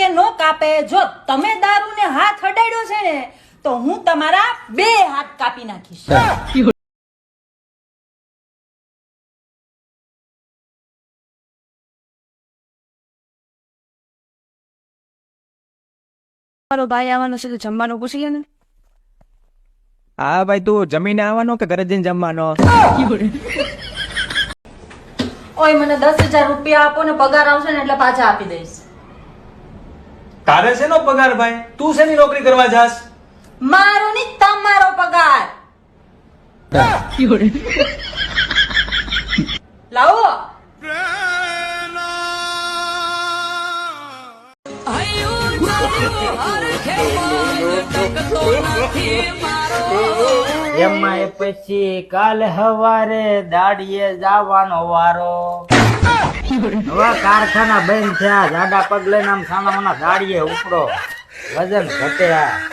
કે નો કાપે. જો તમે દારૂને હાથ અડાડ્યો છે ને તો હું તમારા 2 હાથ કાપી નાખીશ. મારો ભાઈ આવવાનો છે તો જમવાનું પૂછી લે ને. હા ભાઈ, તું જમીને આવવાનો કે ઘરે જઈને જમવાનો? ઓય મને 10,000 રૂપિયા આપો ને પગાર આવશે ને એટલે પાછા આપી દઈશ. તારે શેનો પગાર ભાઈ? તું શેની નોકરી કરવા જાસ? મારો ની તમારો પગાર. લાવો. એમાં પછી કાલ હવારે દાડીએ જવાનો વારો. હવે કારખાના બંધ થયા, જાડા પગ લઈને આમ સાના દાડીએ ઉપડો, વજન ઘટ્યા.